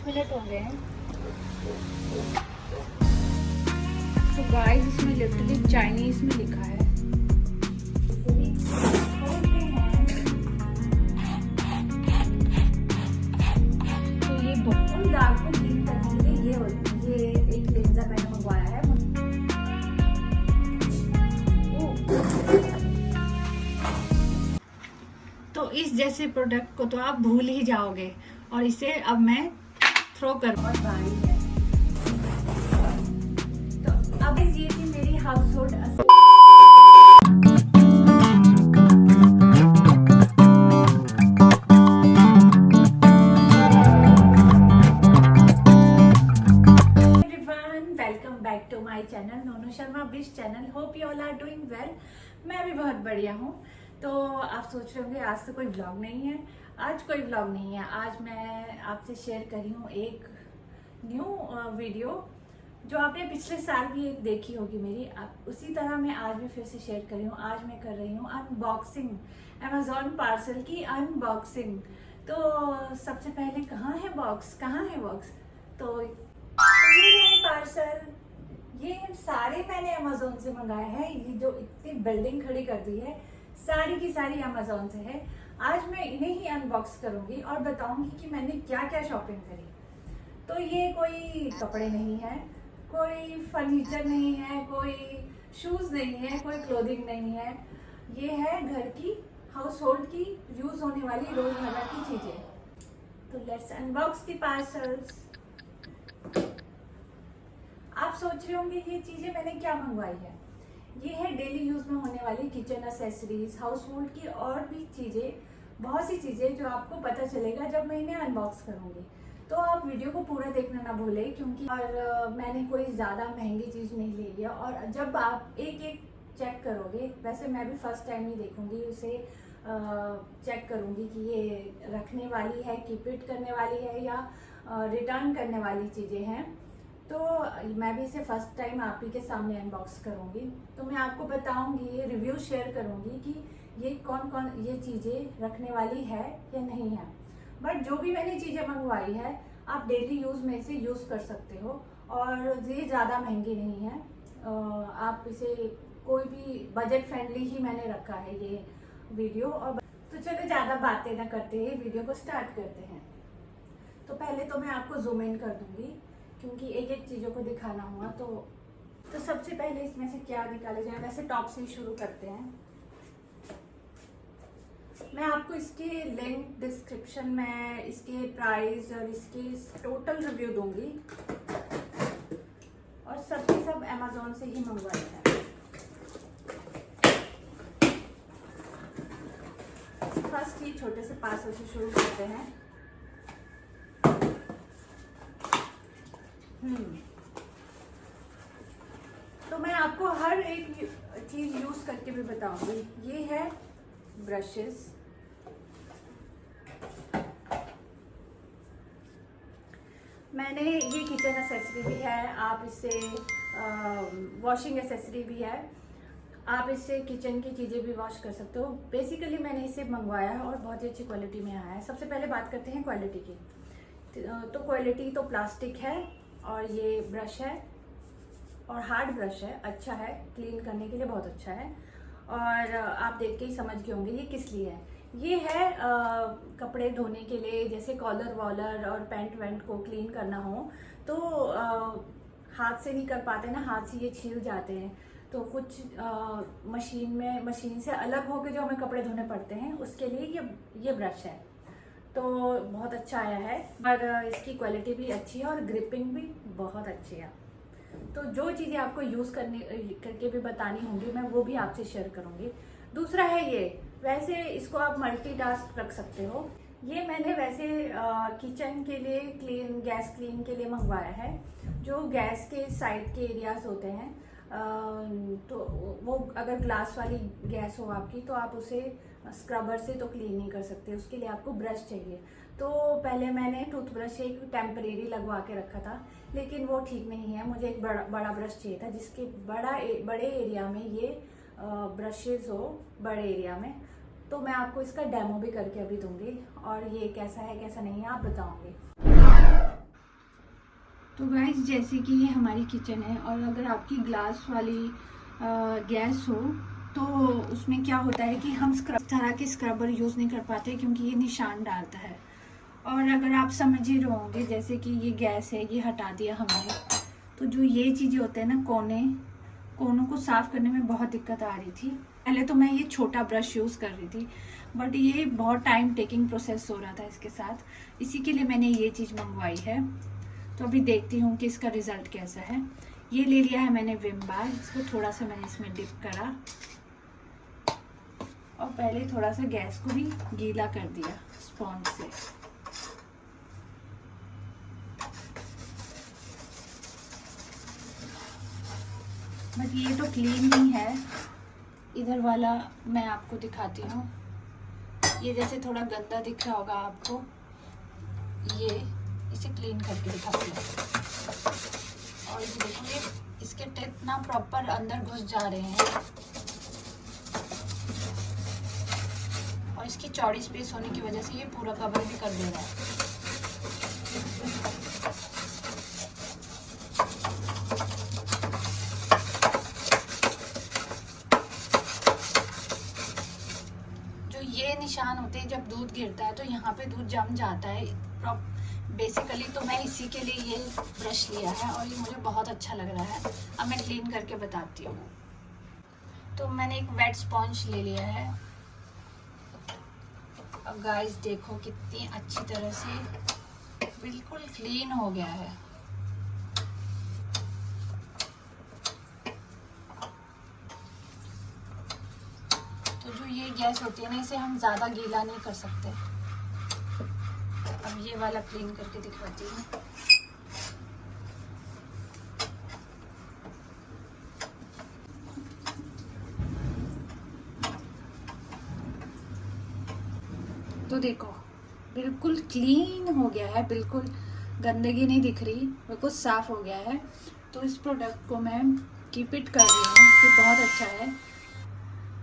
Minute हो गए हैं। तो गाइस इसमें लिटरली चाइनीज में लिखा है। तो ये उन दाग को क्लीन करने के लिए ये एक क्लींजर मैंने मंगवाया है। तो इस जैसे प्रोडक्ट को तो आप भूल ही जाओगे, और इसे अब मैं थ्रो कर। बहुत भारी है। तो अब ये थी मेरी household welcome back to my channel Nonu Sharma बिश channel. Hope you all are doing well. मैं भी बहुत बढ़िया हूँ। तो आप सोच रहे होंगे आज तो कोई व्लॉग नहीं है। आज कोई व्लॉग नहीं है। आज मैं आपसे शेयर कर रही हूँ एक न्यू वीडियो जो आपने पिछले साल भी एक देखी होगी मेरी। उसी तरह मैं आज भी फिर से शेयर कर रही हूँ। आज मैं कर रही हूँ अनबॉक्सिंग, अमेजोन पार्सल की अनबॉक्सिंग। तो सबसे पहले कहाँ है बॉक्स, तो ये है पार्सल। ये सारे मैंने अमेजोन से मंगाए हैं। ये जो इतनी बिल्डिंग खड़ी कर दी है सारी की सारी अमेजोन से है। आज मैं इन्हें ही अनबॉक्स करूंगी और बताऊंगी कि मैंने क्या क्या शॉपिंग करी। तो ये कोई कपड़े नहीं है, कोई फर्नीचर नहीं है, कोई शूज नहीं है, कोई क्लोथिंग नहीं है। ये है घर की, हाउस होल्ड की यूज होने वाली रोजमर्रा की चीजें। तो लेट्स अनबॉक्स द पार्सल्स। आप सोच रहे होंगे ये चीजें मैंने क्या मंगवाई है। ये है डेली यूज में होने वाली किचन एक्सेसरीज, हाउस होल्ड की और भी चीजें, बहुत सी चीजें जो आपको पता चलेगा जब मैं इन्हें अनबॉक्स करूंगी। तो आप वीडियो को पूरा देखना ना भूलें, क्योंकि मैंने कोई ज्यादा महंगी चीज नहीं ली है। और जब आप एक एक चेक करोगे, वैसे मैं भी फर्स्ट टाइम ही देखूंगी उसे, चेक करूंगी कि ये रखने वाली है, कीप इट करने वाली है या रिटर्न करने वाली चीजें हैं। तो मैं भी इसे फर्स्ट टाइम आप ही के सामने अनबॉक्स करूंगी। तो मैं आपको बताऊंगी, रिव्यू शेयर करूंगी कि ये कौन कौन ये चीजें रखने वाली है या नहीं है। बट जो भी मैंने चीजें मंगवाई है आप डेली यूज में इसे यूज कर सकते हो, और ये ज्यादा महंगी नहीं है। आप इसे कोई भी बजट फ्रेंडली ही मैंने रखा है ये वीडियो। और तो चलो ज्यादा बातें ना करते हुए वीडियो को स्टार्ट करते हैं। तो पहले तो मैं आपको जूम इन कर दूंगी, क्योंकि एक एक चीजों को दिखाना हुआ। तो सबसे पहले इसमें से क्या निकाले जाए। वैसे टॉप से शुरू करते हैं। मैं आपको इसके लिंक डिस्क्रिप्शन में, इसके प्राइस और इसके टोटल रिव्यू दूंगी। और सबके सब अमेजोन से ही मंगवाए हैं। फर्स्ट ये छोटे से पार्सल से शुरू करते हैं। तो मैं आपको हर एक चीज यूज करके भी बताऊंगी। ये है ब्रशेस, मैंने ये किचन एक्सेसरी भी है, आप इससे वॉशिंग एक्सेसरी भी है, आप इससे किचन की चीजें भी वॉश कर सकते हो। बेसिकली मैंने इसे मंगवाया है और बहुत ही अच्छी क्वालिटी में आया है। सबसे पहले बात करते हैं क्वालिटी की। तो क्वालिटी तो प्लास्टिक है, और ये ब्रश है और हार्ड ब्रश है, अच्छा है, क्लीन करने के लिए बहुत अच्छा है। और आप देख के ही समझ गए होंगे ये किस लिए है। ये है कपड़े धोने के लिए, जैसे कॉलर वॉलर और पैंट वैंट को क्लीन करना हो तो हाथ से नहीं कर पाते ना, हाथ से ये छील जाते हैं। तो कुछ मशीन से अलग होकर जो हमें कपड़े धोने पड़ते हैं, उसके लिए ये ब्रश है। तो बहुत अच्छा आया है, और इसकी क्वालिटी भी अच्छी है और ग्रिपिंग भी बहुत अच्छी है। तो जो चीज़ें आपको यूज़ करके भी बतानी होंगी मैं वो भी आपसे शेयर करूंगी। दूसरा है ये, वैसे इसको आप मल्टीटास्क रख सकते हो। ये मैंने वैसे किचन के लिए गैस क्लीन के लिए मंगवाया है। जो गैस के साइड के एरियाज होते हैं तो वो अगर ग्लास वाली गैस हो आपकी तो आप उसे स्क्रबर से तो क्लीन नहीं कर सकते, उसके लिए आपको ब्रश चाहिए। तो पहले मैंने टूथब्रश एक टेम्परेरी लगवा के रखा था, लेकिन वो ठीक नहीं है। मुझे एक बड़ा ब्रश चाहिए था जिसके बड़े एरिया में ये ब्रशेज हो, बड़े एरिया में। तो मैं आपको इसका डेमो भी करके अभी दूंगी और ये कैसा है कैसा नहीं है आप बताओगे। तो गाइस, जैसे कि ये हमारी किचन है और अगर आपकी ग्लास वाली गैस हो तो उसमें क्या होता है कि हम तरह के स्क्रबर यूज़ नहीं कर पाते क्योंकि ये निशान डालता है। और अगर आप समझ ही रहे होंगे, जैसे कि ये गैस है, ये हटा दिया हमने, तो जो ये चीज़ें होते हैं ना, कोनों को साफ करने में बहुत दिक्कत आ रही थी। पहले तो मैं ये छोटा ब्रश यूज़ कर रही थी, बट ये बहुत टाइम टेकिंग प्रोसेस हो रहा था इसके साथ, इसी के लिए मैंने ये चीज़ मंगवाई है। तो अभी देखती हूँ कि इसका रिज़ल्ट कैसा है। ये ले लिया है मैंने विम बार, इसको थोड़ा सा मैंने इसमें डिप करा और पहले थोड़ा सा गैस को भी गीला कर दिया स्पॉन्ज से। बट ये तो क्लीन नहीं है। इधर वाला मैं आपको दिखाती हूँ, ये जैसे थोड़ा गंदा दिख रहा होगा आपको, ये इसे क्लीन करके दिखाती हूँ। और ये देखिए इसके टिप ना प्रॉपर अंदर घुस जा रहे हैं और इसकी चौड़ी स्पेस होने की वजह से ये पूरा कवर भी कर दे रहा है। जो ये निशान होते हैं जब दूध गिरता है तो यहाँ पे दूध जम जाता है बेसिकली। तो मैं इसी के लिए ये ब्रश लिया है और ये मुझे बहुत अच्छा लग रहा है। अब मैं क्लीन करके बताती हूँ। तो मैंने एक वेट स्पॉन्ज ले लिया है। अब गाइस देखो कितनी अच्छी तरह से बिल्कुल क्लीन हो गया है। तो जो ये गैस होती है ना, इसे हम ज़्यादा गीला नहीं कर सकते। अब ये वाला क्लीन करके दिखाती हूँ। तो देखो बिल्कुल क्लीन हो गया है, बिल्कुल गंदगी नहीं दिख रही, बिल्कुल साफ हो गया है। तो इस प्रोडक्ट को मैं कीप इट कर रही हूँ कि बहुत अच्छा है।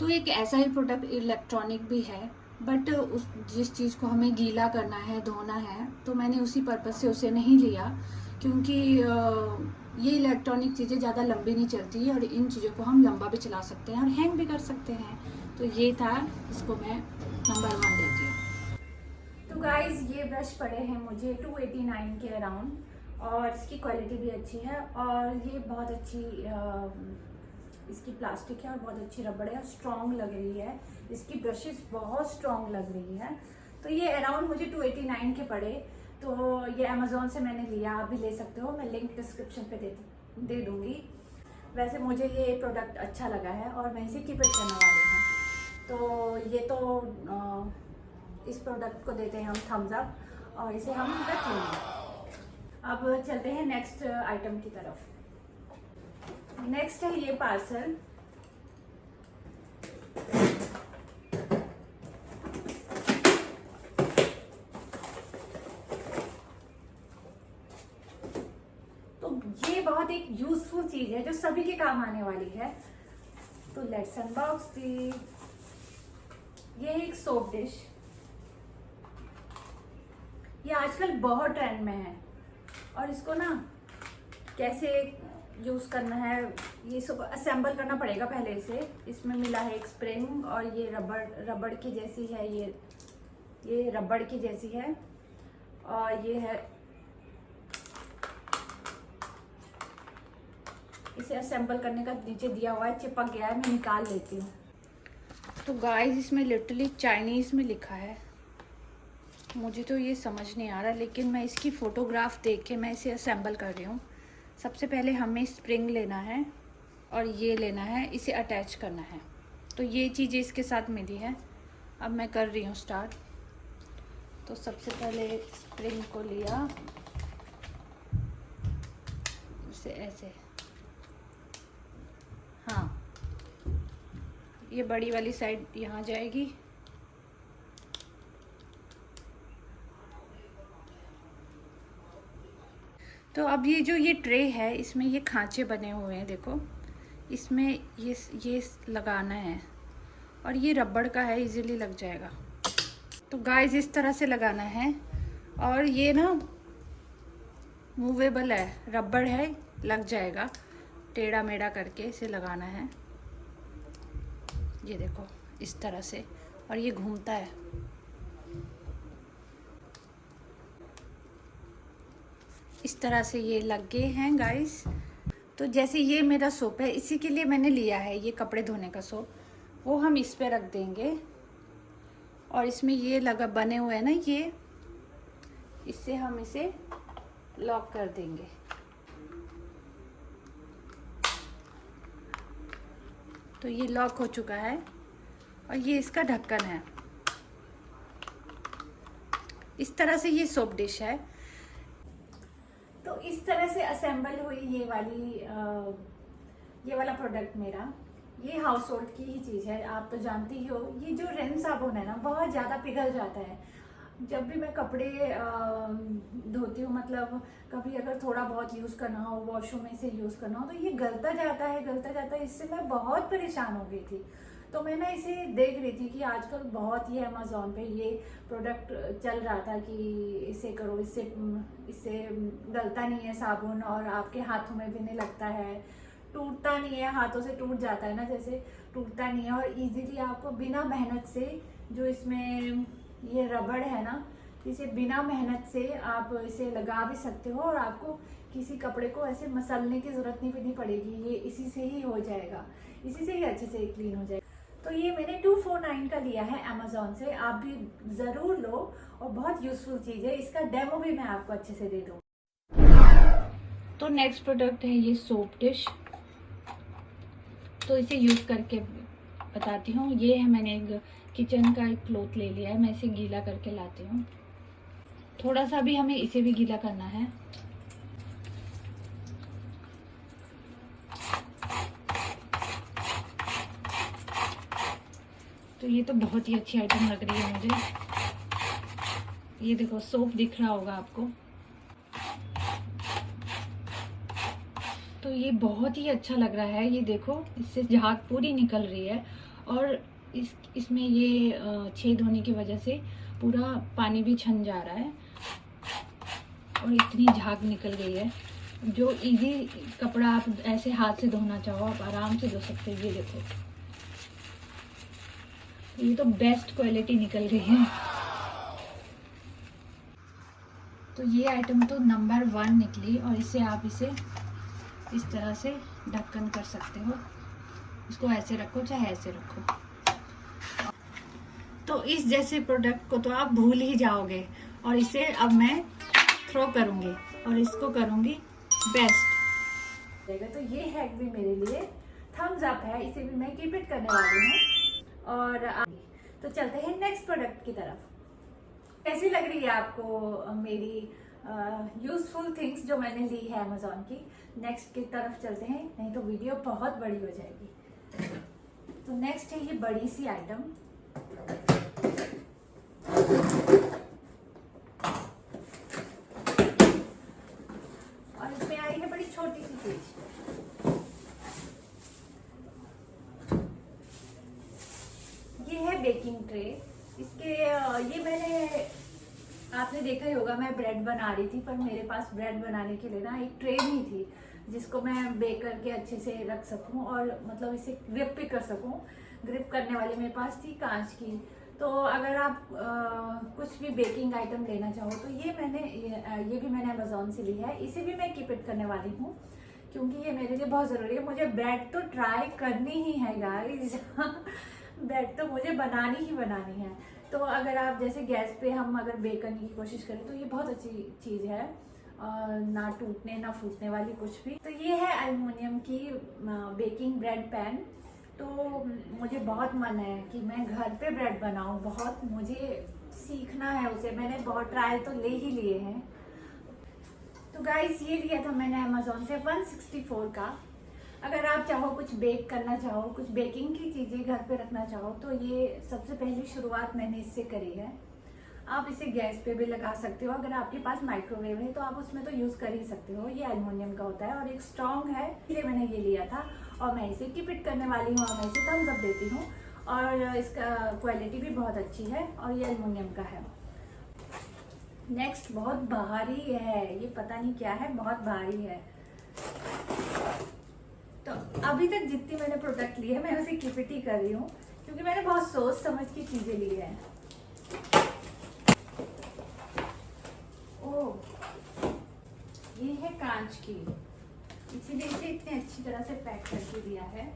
तो एक ऐसा ही प्रोडक्ट इलेक्ट्रॉनिक भी है, बट उस जिस चीज़ को हमें गीला करना है, धोना है, तो मैंने उसी पर्पज़ से उसे नहीं लिया क्योंकि ये इलेक्ट्रॉनिक चीज़ें ज़्यादा लंबी नहीं चलती और इन चीज़ों को हम लंबा भी चला सकते हैं और हैंग भी कर सकते हैं। तो ये था, इसको मैं नंबर 1 देती हूँ। तो गाइज़, ये ब्रश पड़े हैं मुझे 289 के अराउंड और इसकी क्वालिटी भी अच्छी है और ये बहुत अच्छी इसकी प्लास्टिक है और बहुत अच्छी रबड़ है और स्ट्रॉन्ग लग रही है। इसकी ब्रशेस बहुत स्ट्रॉन्ग लग रही है। तो ये अराउंड मुझे 289 के पड़े। तो ये अमेज़ॉन से मैंने लिया, आप भी ले सकते हो, मैं लिंक डिस्क्रिप्शन पे दे दूँगी। वैसे मुझे ये प्रोडक्ट अच्छा लगा है और मैं इसे कीप इट करने वाली हूँ। तो ये तो इस प्रोडक्ट को देते हैं हम थम्स अप और इसे हम रख लेंगे। अब चलते हैं नेक्स्ट आइटम की तरफ। नेक्स्ट है ये पार्सल। तो ये बहुत एक यूजफुल चीज है जो सभी के काम आने वाली है। तो लेट्स अनबॉक्स दी। ये एक सोप डिश, ये आजकल बहुत ट्रेंड में है और इसको ना कैसे यूज करना है, ये सब असेंबल करना पड़ेगा पहले से। इसमें मिला है एक स्प्रिंग और ये रबड़ की जैसी है, ये रबड़ की जैसी है और ये है, इसे असेंबल करने का नीचे दिया हुआ है, चिपक गया है, मैं निकाल लेती हूँ। तो गाइस, इसमें लिटरली चाइनीज में लिखा है, मुझे तो ये समझ नहीं आ रहा, लेकिन मैं इसकी फ़ोटोग्राफ देख के मैं इसे असेंबल कर रही हूँ। सबसे पहले हमें स्प्रिंग लेना है और ये लेना है, इसे अटैच करना है। तो ये चीज़ें इसके साथ मिली है। अब मैं कर रही हूँ स्टार्ट। तो सबसे पहले स्प्रिंग को लिया, इसे ऐसे, हाँ, ये बड़ी वाली साइड यहाँ जाएगी। तो अब ये जो ये ट्रे है, इसमें ये खांचे बने हुए हैं, देखो इसमें ये लगाना है, और ये रबड़ का है, इजीली लग जाएगा। तो गाइस इस तरह से लगाना है, और ये ना मूवेबल है, रबड़ है, लग जाएगा। टेढ़ा मेढ़ा करके इसे लगाना है, ये देखो इस तरह से, और ये घूमता है। इस तरह से ये लग गए हैं गाइस। तो जैसे ये मेरा सोप है, इसी के लिए मैंने लिया है ये कपड़े धोने का सोप, वो हम इस पे रख देंगे। और इसमें ये लगा बने हुए हैं ना, ये इससे हम इसे लॉक कर देंगे। तो ये लॉक हो चुका है, और ये इसका ढक्कन है। इस तरह से ये सोप डिश है। तो इस तरह से असेंबल हुई ये वाला प्रोडक्ट मेरा। ये हाउस होल्ड की ही चीज़ है, आप तो जानती ही हो। ये जो रिन साबुन है ना, बहुत ज़्यादा पिघल जाता है। जब भी मैं कपड़े धोती हूँ, मतलब कभी अगर थोड़ा बहुत यूज़ करना हो, वॉशरूम में से यूज़ करना हो, तो ये गलता जाता है। इससे मैं बहुत परेशान हो गई थी। तो मैं ना इसे देख रही थी कि आजकल बहुत ही अमेज़ॉन पे ये प्रोडक्ट चल रहा था कि इसे करो, इससे गलता नहीं है साबुन, और आपके हाथों में भी नहीं लगता है, टूटता नहीं है, हाथों से टूट जाता है ना जैसे, टूटता नहीं है, और इजीली आपको बिना मेहनत से, जो इसमें ये रबड़ है ना, इसे बिना मेहनत से आप इसे लगा भी सकते हो, और आपको किसी कपड़े को ऐसे मसलने की जरूरत नहीं पड़ेगी। ये इसी से ही हो जाएगा, इसी से ही अच्छे से क्लीन हो जाएगा। तो ये मैंने 249 का लिया है अमेजोन से, आप भी जरूर लो, और बहुत यूजफुल चीज है। इसका डेमो भी मैं आपको अच्छे से दे दूँ। तो नेक्स्ट प्रोडक्ट है ये सोप डिश। तो इसे यूज करके बताती हूँ। ये है, मैंने एक किचन का एक क्लॉथ ले लिया है, मैं इसे गीला करके लाती हूँ। थोड़ा सा भी हमें इसे भी गीला करना है। तो ये तो बहुत ही अच्छी आइटम लग रही है मुझे। ये देखो सोप दिख रहा होगा आपको। तो ये बहुत ही अच्छा लग रहा है, ये देखो इससे झाग पूरी निकल रही है, और इसमें ये छेद होने की वजह से पूरा पानी भी छन जा रहा है, और इतनी झाग निकल गई है। जो इजी कपड़ा आप ऐसे हाथ से धोना चाहो, आप आराम से धो सकते हो। ये देखो, ये तो बेस्ट क्वालिटी निकल गई है। तो ये आइटम तो नंबर 1 निकली, और इसे आप इस तरह से ढक्कन कर सकते हो। इसको ऐसे रखो चाहे ऐसे रखो। तो इस जैसे प्रोडक्ट को तो आप भूल ही जाओगे, और इसे अब मैं थ्रो करूंगी और इसको करूंगी बेस्ट। तो ये हैक भी मेरे लिए थम्स अप है, इसे भी मैं कीप इट करने वाली हूँ। और तो चलते हैं नेक्स्ट प्रोडक्ट की तरफ। कैसी लग रही है आपको मेरी यूजफुल थिंग्स जो मैंने ली है अमेजोन की? नेक्स्ट की तरफ चलते हैं, नहीं तो वीडियो बहुत बड़ी हो जाएगी। तो नेक्स्ट है ये बड़ी सी आइटम। और इसमें आई है बड़ी छोटी सी चीज। ये है बेकिंग ट्रे। ये मैंने, आपने देखा ही होगा, मैं ब्रेड बना रही थी, पर मेरे पास ब्रेड बनाने के लिए ना एक ट्रे नहीं थी जिसको मैं बेक करके अच्छे से रख सकूं, और मतलब इसे ग्रिप भी कर सकूं। ग्रिप करने वाली मेरे पास थी कांच की। तो अगर आप कुछ भी बेकिंग आइटम लेना चाहो तो ये भी मैंने अमेजोन से ली है। इसे भी मैं कीप इट करने वाली हूँ, क्योंकि ये मेरे लिए बहुत ज़रूरी है। मुझे ब्रेड तो ट्राई करनी ही है गाइस। ब्रेड तो मुझे बनानी ही है। तो अगर आप जैसे गैस पे हम अगर बेक करने की कोशिश करें तो ये बहुत अच्छी चीज़ है, ना टूटने ना फूटने वाली कुछ भी। तो ये है एल्युमिनियम की बेकिंग ब्रेड पैन। तो मुझे बहुत मन है कि मैं घर पे ब्रेड बनाऊं, बहुत मुझे सीखना है उसे। मैंने बहुत ट्रायल तो ले ही लिए हैं। तो गाइस ये लिया था मैंने अमेजोन से 164 का। अगर आप चाहो कुछ बेक करना चाहो, कुछ बेकिंग की चीज़ें घर पे रखना चाहो, तो ये सबसे पहली शुरुआत मैंने इससे करी है। आप इसे गैस पे भी लगा सकते हो, अगर आपके पास माइक्रोवेव है तो आप उसमें तो यूज़ कर ही सकते हो। ये एल्युमिनियम का होता है और एक स्ट्रॉन्ग है, इसलिए मैंने ये लिया था और मैं इसे कीप इट करने वाली हूँ और मैं इसे थम्स अप देती हूँ। और इसका क्वालिटी भी बहुत अच्छी है और ये एल्युमिनियम का है। नेक्स्ट बहुत भारी है, ये पता नहीं क्या है, बहुत भारी है। तो अभी तक जितनी मैंने प्रोडक्ट ली है मैं उसे कीप इट ही कर रही हूँ, क्योंकि मैंने बहुत सोच समझ की चीज़ें ली है। ओह, ये है कांच की, इसीलिए इसे इतनी अच्छी तरह से पैक करके दिया है।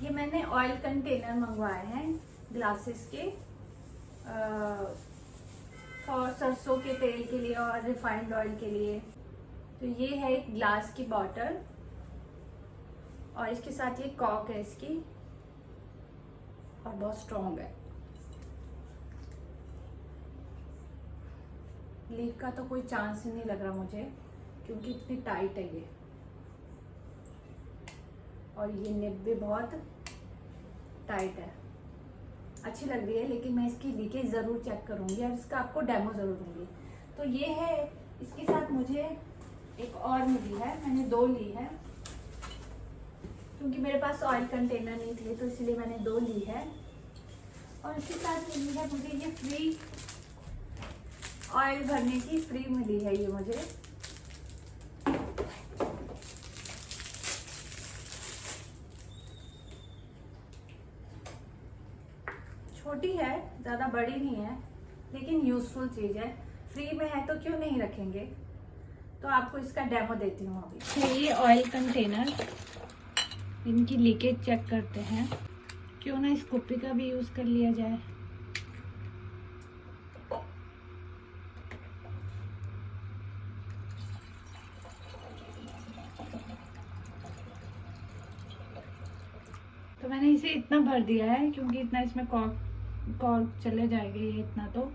ये मैंने ऑयल कंटेनर मंगवाए हैं ग्लासेस के, और सरसों के तेल के लिए और रिफाइंड ऑयल के लिए। तो ये है एक ग्लास की बॉटल और इसके साथ ये कॉक है इसकी, और बहुत स्ट्रॉन्ग है। लीक का तो कोई चांस ही नहीं लग रहा मुझे, क्योंकि इतनी टाइट है ये, और ये निब भी बहुत टाइट है। अच्छी लग रही है, लेकिन मैं इसकी लीकेज ज़रूर चेक करूँगी और इसका आपको डेमो ज़रूर दूँगी। तो ये है, इसके साथ मुझे एक और मिली है, मैंने 2 ली है, क्योंकि मेरे पास ऑयल कंटेनर नहीं थे तो इसलिए मैंने 2 ली है। और इसके साथ मिली है मुझे ये फ्री ऑयल भरने की, फ्री मिली है ये मुझे। छोटी है, ज़्यादा बड़ी नहीं है, लेकिन यूज़फुल चीज़ है, फ्री में है तो क्यों नहीं रखेंगे। तो आपको इसका डेमो देती हूँ अभी। ये ऑयल कंटेनर, इनकी लीकेज चेक करते हैं, क्यों ना इस कुप्पी का भी यूज़ कर लिया जाए। तो मैंने इसे इतना भर दिया है, क्योंकि इतना इसमें कॉर्क चले जाएगा ये इतना। तो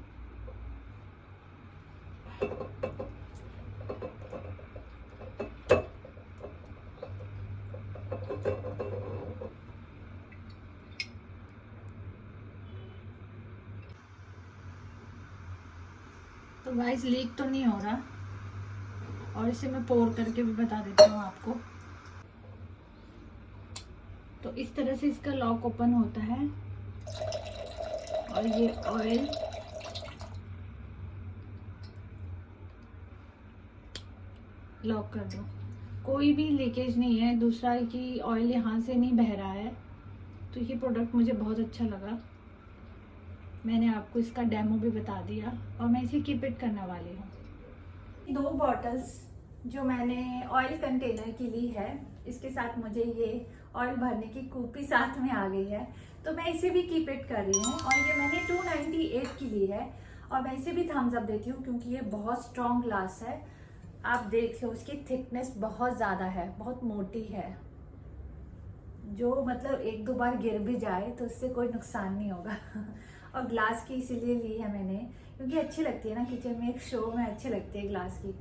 गाइस, लीक तो नहीं हो रहा, और इसे मैं पोर करके भी बता देती हूँ आपको। तो इस तरह से इसका लॉक ओपन होता है, और ये ऑयल लॉक कर दो। कोई भी लीकेज नहीं है, दूसरा है कि ऑयल यहाँ से नहीं बह रहा है। तो ये प्रोडक्ट मुझे बहुत अच्छा लगा, मैंने आपको इसका डेमो भी बता दिया और मैं इसे कीप इट करने वाली हूँ। 2 बॉटल्स जो मैंने ऑयल कंटेनर की ली है, इसके साथ मुझे ये ऑयल भरने की कुप्पी साथ में आ गई है, तो मैं इसे भी कीप इट कर रही हूँ। और ये मैंने 298 की ली है, और मैं इसे भी थम्स अप देती हूँ, क्योंकि ये बहुत स्ट्रॉन्ग ग्लास है। आप देख लो, उसकी थिकनेस बहुत ज़्यादा है, बहुत मोटी है, जो मतलब 1-2 बार गिर भी जाए तो उससे कोई नुकसान नहीं होगा। और ग्लास की इसीलिए ली है मैंने, क्योंकि अच्छी लगती है ना, किचन में एक शो में अच्छी लगती है ग्लास की।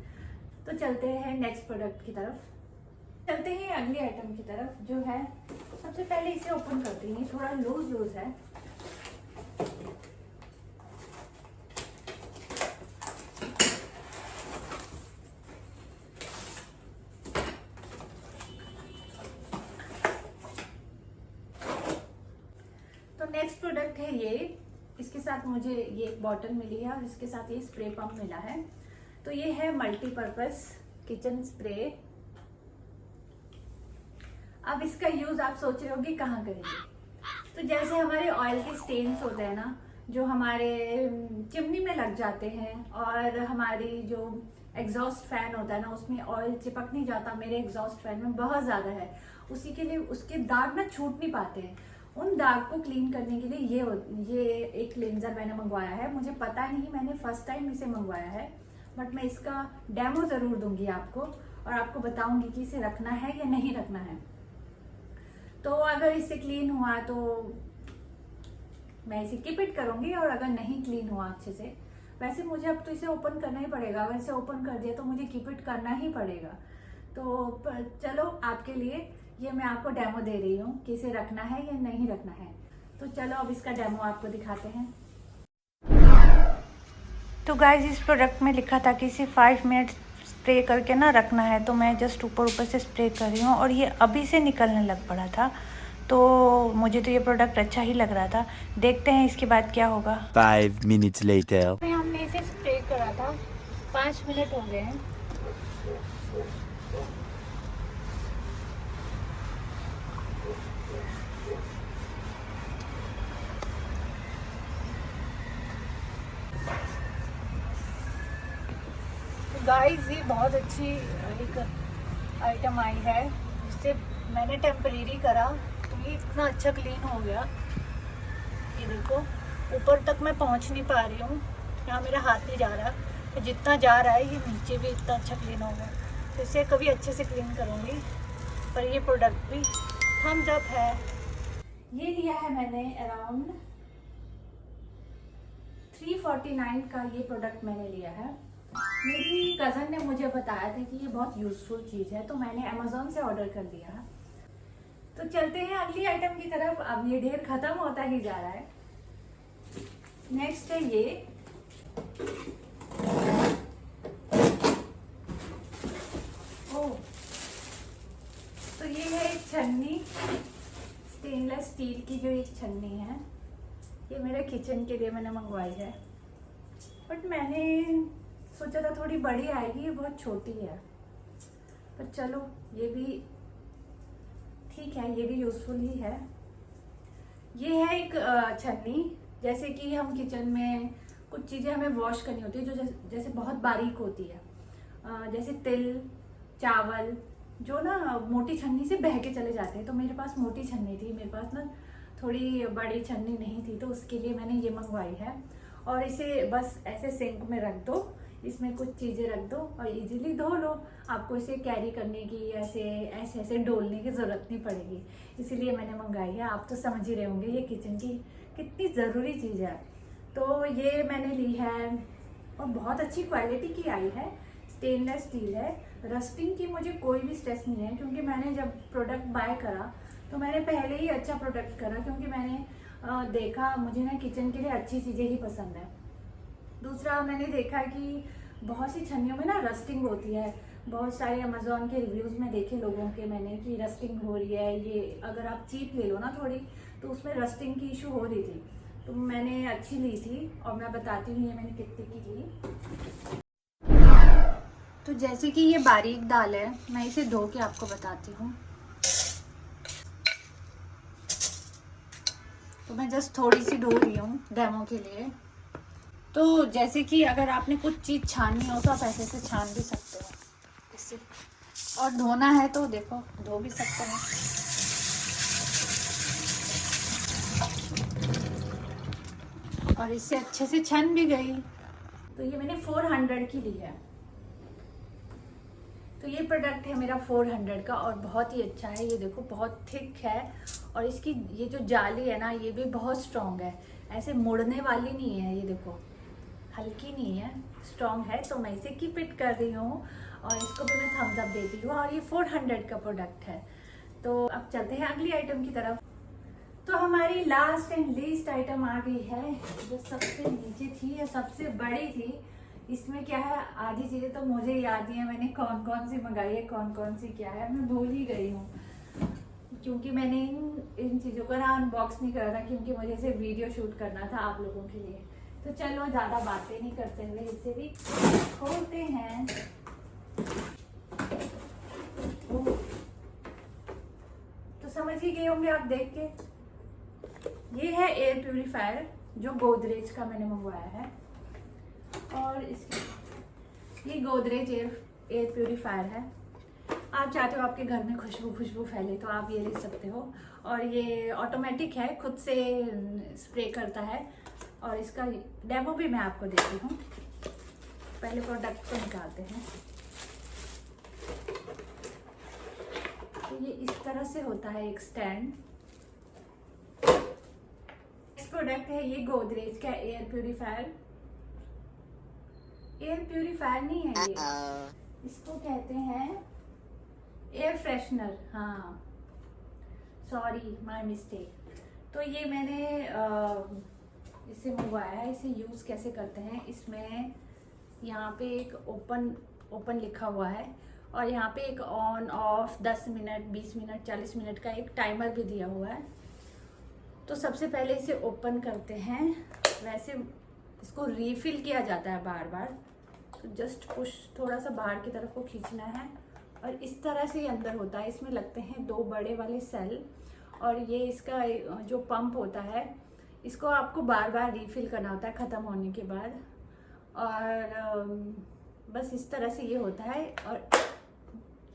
तो चलते हैं नेक्स्ट प्रोडक्ट की तरफ, चलते हैं अगली आइटम की तरफ, जो है सबसे पहले इसे ओपन करते हैं। थोड़ा लूज है, तो नेक्स्ट प्रोडक्ट है ये। इसके साथ मुझे ये एक बॉटल मिली है और इसके साथ ये स्प्रे पंप मिला है। तो ये है मल्टीपर्पज किचन स्प्रे। अब इसका यूज आप सोच रहे होंगे कहाँ करेंगे। तो जैसे हमारे ऑयल के स्टेन्स होते हैं ना, जो हमारे चिमनी में लग जाते हैं, और हमारी जो एग्जॉस्ट फैन होता है ना, उसमें ऑयल चिपक नहीं जाता, मेरे एग्जॉस्ट फैन में बहुत ज़्यादा है, उसी के लिए उसके दाग ना छूट नहीं पाते हैं। उन दाग को क्लीन करने के लिए ये एक क्लींजर मैंने मंगवाया है। मुझे पता नहीं, मैंने फर्स्ट टाइम इसे मंगवाया है, बट मैं इसका डेमो ज़रूर दूंगी आपको, और आपको बताऊंगी कि इसे रखना है या नहीं रखना है। तो अगर इससे क्लीन हुआ तो मैं इसे कीप इट करूंगी, और अगर नहीं क्लीन हुआ अच्छे से वैसे मुझे अब तो इसे ओपन करना ही पड़ेगा, अगर इसे ओपन कर दिया तो मुझे कीप इट करना ही पड़ेगा। तो चलो आपके लिए ये मैं आपको डेमो दे रही हूँ कि इसे रखना है या नहीं रखना है। तो चलो अब इसका डेमो आपको दिखाते हैं। तो गाइज इस प्रोडक्ट में लिखा था कि इसे 5 मिनट स्प्रे करके ना रखना है, तो मैं जस्ट ऊपर से स्प्रे कर रही हूँ और ये अभी से निकलने लग पड़ा था। तो मुझे तो ये प्रोडक्ट अच्छा ही लग रहा था। देखते हैं इसके बाद क्या होगा। 5 minutes later. हमने इसे स्प्रे करा था, 5 मिनट हो गए हैं। गाइस ये बहुत अच्छी एक आइटम आई है, जिससे मैंने टेम्परेरी करा तो ये इतना अच्छा क्लीन हो गया। ये देखो ऊपर तक मैं पहुंच नहीं पा रही हूँ, यहाँ मेरा हाथ नहीं जा रहा, तो जितना जा रहा है ये नीचे भी इतना अच्छा क्लीन हो गया। तो इसे कभी अच्छे से क्लीन करूँगी। पर ये प्रोडक्ट भी थम्स अप है। ये लिया है मैंने अराउंड 349 का ये प्रोडक्ट मैंने लिया है। मेरी कज़न ने मुझे बताया था कि ये बहुत यूज़फुल चीज़ है, तो मैंने अमेज़ॉन से ऑर्डर कर दिया। तो चलते हैं अगली आइटम की तरफ। अब ये ढेर ख़त्म होता ही जा रहा है। नेक्स्ट है ये, ओह तो ये है एक छन्नी, स्टेनलेस स्टील की जो एक छन्नी है। ये मेरे किचन के लिए मैंने मंगवाई है, बट मैंने सोचा था थोड़ी बड़ी आएगी, ये बहुत छोटी है। पर चलो ये भी ठीक है, ये भी यूज़फुल ही है। ये है एक छन्नी, जैसे कि हम किचन में कुछ चीज़ें हमें वॉश करनी होती है जो जैसे बहुत बारीक होती है, जैसे तिल, चावल, जो ना मोटी छन्नी से बह के चले जाते हैं। तो मेरे पास मोटी छन्नी थी, मेरे पास ना थोड़ी बड़ी छन्नी नहीं थी, तो उसके लिए मैंने ये मंगवाई है। और इसे बस ऐसे सिंक में रख दो, इसमें कुछ चीज़ें रख दो और इजीली धो लो। आपको इसे कैरी करने की ऐसे ऐसे ऐसे डोलने की ज़रूरत नहीं पड़ेगी, इसीलिए मैंने मंगाई है। आप तो समझ ही रहे होंगे ये किचन की कितनी ज़रूरी चीज़ है। तो ये मैंने ली है और बहुत अच्छी क्वालिटी की आई है, स्टेनलेस स्टील है। रस्टिंग की मुझे कोई भी स्ट्रेस नहीं है, क्योंकि मैंने जब प्रोडक्ट बाय करा तो मैंने पहले ही अच्छा प्रोडक्ट करा, क्योंकि मैंने देखा मुझे ना किचन के लिए अच्छी चीज़ें ही पसंद है। दूसरा मैंने देखा कि बहुत सी छन्नियों में ना रस्टिंग होती है। बहुत सारे अमेज़ॉन के रिव्यूज़ में देखे लोगों के मैंने कि रस्टिंग हो रही है। ये अगर आप चीप ले लो ना थोड़ी, तो उसमें रस्टिंग की इशू हो रही थी। तो मैंने अच्छी ली थी और मैं बताती हूँ ये मैंने कितने की ली। तो जैसे कि ये बारीक दाल है, मैं इसे धो के आपको बताती हूँ। तो मैं जस्ट थोड़ी सी धो रही हूँ डेमो के लिए। तो जैसे कि अगर आपने कुछ चीज़ छाननी हो तो आप ऐसे से छान भी सकते हो इससे, और धोना है तो देखो धो भी सकते हैं। और इससे अच्छे से छन भी गई। तो ये मैंने 400 की ली है। तो ये प्रोडक्ट है मेरा 400 का और बहुत ही अच्छा है। ये देखो बहुत थिक है और इसकी ये जो जाली है ना, ये भी बहुत स्ट्रॉन्ग है, ऐसे मुड़ने वाली नहीं है। ये देखो हल्की नहीं है, स्ट्रॉन्ग है। तो मैं इसे कीप इट कर रही हूँ और इसको भी मैं थम्स अप देती हूँ। और ये 400 का प्रोडक्ट है। तो अब चलते हैं अगली आइटम की तरफ। तो हमारी लास्ट एंड लीस्ट आइटम आ गई है, जो सबसे नीचे थी या सबसे बड़ी थी। इसमें क्या है, आधी चीज़ें तो मुझे याद नहीं है मैंने कौन कौन सी मंगाई है, कौन कौन सी क्या है, मैं भूल ही गई हूँ, क्योंकि मैंने इन चीज़ों को ना अनबॉक्स नहीं करा था, क्योंकि मुझे इसे वीडियो शूट करना था आप लोगों के लिए। तो चलो ज़्यादा बातें नहीं करते हुए इसे भी खोलते हैं। तो समझ ही गए होंगे आप देख के, ये है एयर प्यूरीफायर जो गोदरेज का मैंने मंगवाया है। और इसकी ये गोदरेज एयर प्यूरीफायर है। आप चाहते हो आपके घर में खुशबू फैले तो आप ये ले सकते हो। और ये ऑटोमेटिक है, खुद से स्प्रे करता है। और इसका डेमो भी मैं आपको देती हूँ। पहले प्रोडक्ट को निकालते हैं। तो ये इस तरह से होता है एक स्टैंड। प्रोडक्ट है ये गोदरेज का एयर प्यूरीफायर। एयर प्यूरिफायर नहीं है ये, इसको कहते हैं एयर फ्रेशनर। हाँ, सॉरी, माय मिस्टेक। तो ये मैंने इसे मंगवाया है। इसे यूज़ कैसे करते हैं, इसमें यहाँ पे एक ओपन लिखा हुआ है और यहाँ पे एक on off 10 minute 20 minute 40 minute का एक टाइमर भी दिया हुआ है। तो सबसे पहले इसे ओपन करते हैं। वैसे इसको रीफिल किया जाता है बार बार, तो जस्ट पुश थोड़ा सा बाहर की तरफ को खींचना है और इस तरह से ये अंदर होता है। इसमें लगते हैं 2 बड़े वाले सेल और ये इसका जो पंप होता है इसको आपको बार बार रीफिल करना होता है ख़त्म होने के बाद। और बस इस तरह से ये होता है और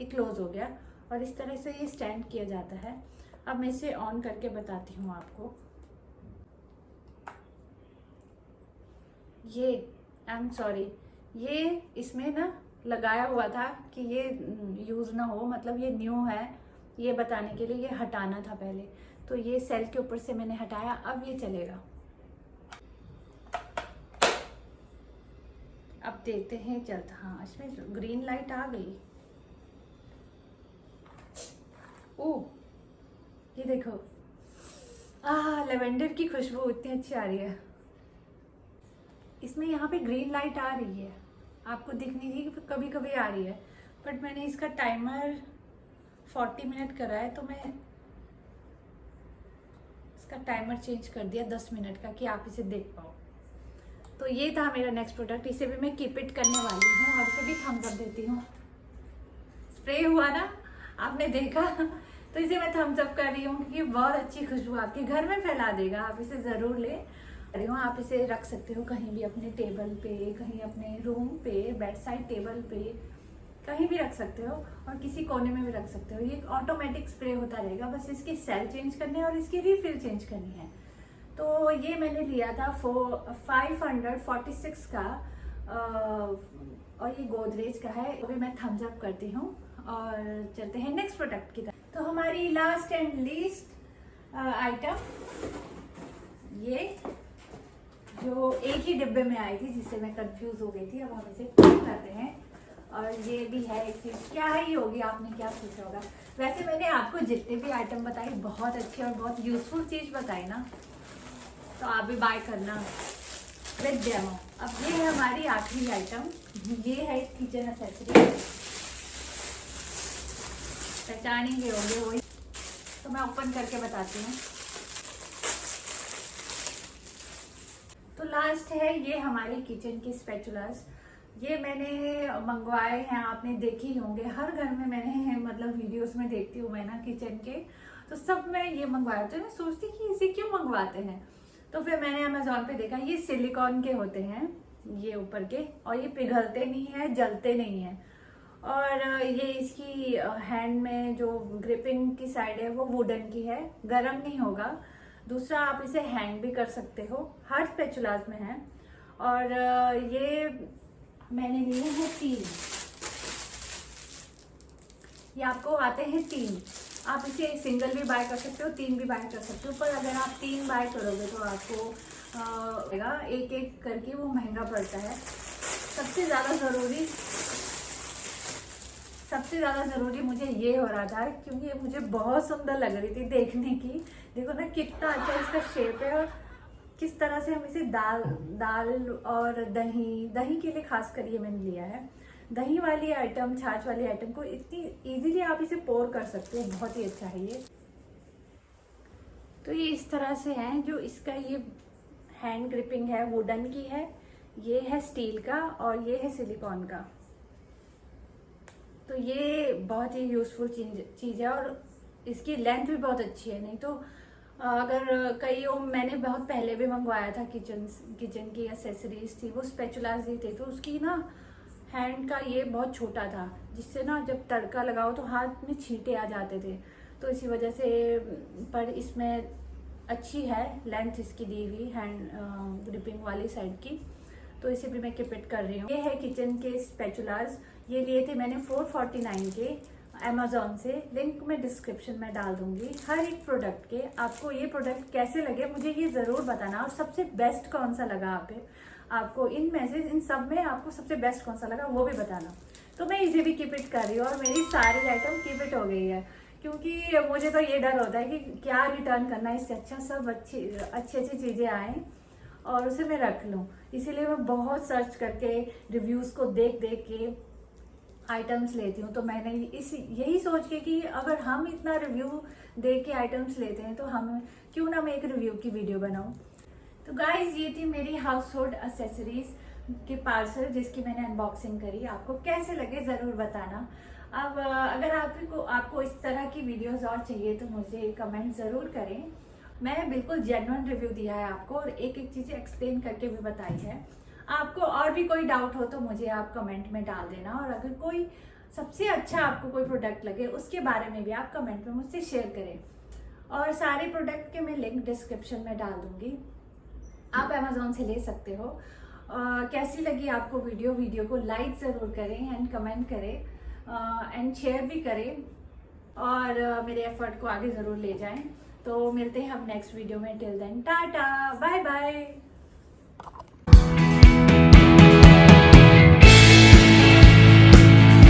ये क्लोज हो गया और इस तरह से ये स्टैंड किया जाता है। अब मैं इसे ऑन करके बताती हूँ आपको। ये आई एम सॉरी, ये इसमें ना लगाया हुआ था कि ये यूज़ ना हो, मतलब ये न्यू है, ये बताने के लिए ये हटाना था पहले। तो ये सेल के ऊपर से मैंने हटाया, अब ये चलेगा। अब देखते हैं चलता। हाँ, इसमें ग्रीन लाइट आ गई। ओह, ये देखो, लेवेंडर की खुशबू इतनी अच्छी आ रही है। इसमें यहाँ पे ग्रीन लाइट आ रही है, आपको दिख नहीं रही, कभी कभी आ रही है। बट मैंने इसका टाइमर 40 मिनट करा है, तो मैं इसका टाइमर चेंज कर दिया 10 मिनट का कि आप इसे देख पाओ। तो ये था मेरा नेक्स्ट प्रोडक्ट। इसे भी मैं कीप इट करने वाली हूँ और इसे भी थम्स अप देती हूँ। स्प्रे हुआ ना, आपने देखा, तो इसे मैं थम्स अप कर रही हूँ क्योंकि बहुत अच्छी खुशबू आपके घर में फैला देगा। आप इसे ज़रूर ले रही हूँ। आप इसे रख सकते हो कहीं भी, अपने टेबल पे, कहीं अपने रूम पे, बेड साइड टेबल पे, कहीं भी रख सकते हो और किसी कोने में भी रख सकते हो। ये ऑटोमेटिक स्प्रे होता रहेगा, बस इसकी सेल चेंज करनी और इसकी रीफिल चेंज करनी है। तो ये मैंने लिया था 546 का और ये गोदरेज का है। अभी मैं थम्स अप करती हूँ और चलते हैं नेक्स्ट प्रोडक्ट की तरफ। तो हमारी लास्ट एंड लीस्ट आइटम, ये जो एक ही डिब्बे में आई थी जिससे मैं कंफ्यूज हो गई थी, अब हम इसे करते हैं। और ये भी है एक चीज़, क्या है ये होगी, आपने क्या सोचा होगा। वैसे मैंने आपको जितने भी आइटम बताई बहुत अच्छी और बहुत यूजफुल चीज़ बताई ना, तो आप भी बाय करना विद डेमो। अब ये है हमारी आखिरी आइटम, ये है किचन एक्सेसरी। पहचानेंगे होंगे वही, तो मैं ओपन करके बताती हूँ। तो लास्ट है ये हमारी किचन की स्पैचुलास। ये मैंने मंगवाए हैं, आपने देखे ही होंगे, हर घर में मैंने मतलब वीडियोस में देखती हूँ मैं ना किचन के, तो सब में ये मंगवाए। तो मैं सोचती कि इसे क्यों मंगवाते हैं, तो फिर मैंने अमेजोन पे देखा ये सिलिकॉन के होते हैं ये ऊपर के, और ये पिघलते नहीं है, जलते नहीं है। और ये इसकी हैंड में जो ग्रिपिंग की साइड है वो वुडन की है, गर्म नहीं होगा। दूसरा, आप इसे हैंग भी कर सकते हो, हर स्पैचुलास में है। और ये मैंने लिए हैं 3, ये आपको आते हैं 3। आप इसे सिंगल भी बाय कर सकते हो, 3 भी बाय कर सकते हो, पर अगर आप 3 बाय करोगे तो आपको एक एक करके वो महंगा पड़ता है। सबसे ज़्यादा ज़रूरी मुझे ये हो रहा था क्योंकि ये मुझे बहुत सुंदर लग रही थी देखने की। देखो ना कितना अच्छा इसका शेप है और किस तरह से हम इसे दाल और दही के लिए खास कर ये मैंने लिया है। दही वाली आइटम, छाछ वाली आइटम को इतनी इजीली आप इसे पोर कर सकते हो, बहुत ही अच्छा है ये। तो ये इस तरह से है, जो इसका ये हैंड ग्रिपिंग है वुडन की है, ये है स्टील का और ये है सिलिकॉन का। तो ये बहुत ही यूजफुल चीज़ है और इसकी लेंथ भी बहुत अच्छी है। नहीं तो अगर मैंने बहुत पहले भी मंगवाया था किचन की एक्सेसरीज थी, वो स्पैचुलास दी थी, तो उसकी ना हैंड का ये बहुत छोटा था, जिससे ना जब तड़का लगाओ तो हाथ में छींटे आ जाते थे। तो इसी वजह से, पर इसमें अच्छी है लेंथ इसकी दी हुई हैंड ग्रिपिंग वाली साइड की, तो इसे भी मैं कीप इट कर रही हूँ। ये है किचन के स्पैचुलास, ये लिए थे मैंने 449 के अमेजोन से। लिंक मैं डिस्क्रिप्शन में डाल दूंगी हर एक प्रोडक्ट के। आपको ये प्रोडक्ट कैसे लगे मुझे ये ज़रूर बताना, और सबसे बेस्ट कौन सा लगा आपको इनमें से इन सब में आपको सबसे बेस्ट कौन सा लगा वो भी बताना। तो मैं इजी भी कीप इट कर रही हूँ और मेरी सारी आइटम कीप इट हो गई है, क्योंकि मुझे तो ये डर होता है कि क्या रिटर्न करना है, इससे अच्छा सब अच्छी अच्छी चीज़ें आएँ और उसे मैं रख लूँ। इसीलिए मैं बहुत सर्च करके रिव्यूज़ को देख देख के आइटम्स लेती हूँ। तो मैंने यही सोच के कि अगर हम इतना रिव्यू देख के आइटम्स लेते हैं तो हम क्यों ना मैं एक रिव्यू की वीडियो बनाऊँ। तो गाइज ये थी मेरी हाउस होल्ड एसेसरीज के पार्सल जिसकी मैंने अनबॉक्सिंग करी। आपको कैसे लगे ज़रूर बताना। अब अगर आपको इस तरह की वीडियोस और चाहिए तो मुझे कमेंट ज़रूर करें। मैं बिल्कुल जेन्युइन रिव्यू दिया है आपको और एक एक चीज़ एक्सप्लेन करके भी बताई है। आपको और भी कोई डाउट हो तो मुझे आप कमेंट में डाल देना, और अगर कोई सबसे अच्छा आपको कोई प्रोडक्ट लगे उसके बारे में भी आप कमेंट में मुझसे शेयर करें। और सारे प्रोडक्ट के मैं लिंक डिस्क्रिप्शन में डाल दूंगी, आप अमेजोन से ले सकते हो। कैसी लगी आपको वीडियो को लाइक ज़रूर करें एंड कमेंट करें एंड शेयर भी करें, और मेरे एफर्ट को आगे ज़रूर ले जाएं। तो मिलते हैं हम नेक्स्ट वीडियो में। Till then tata bye bye.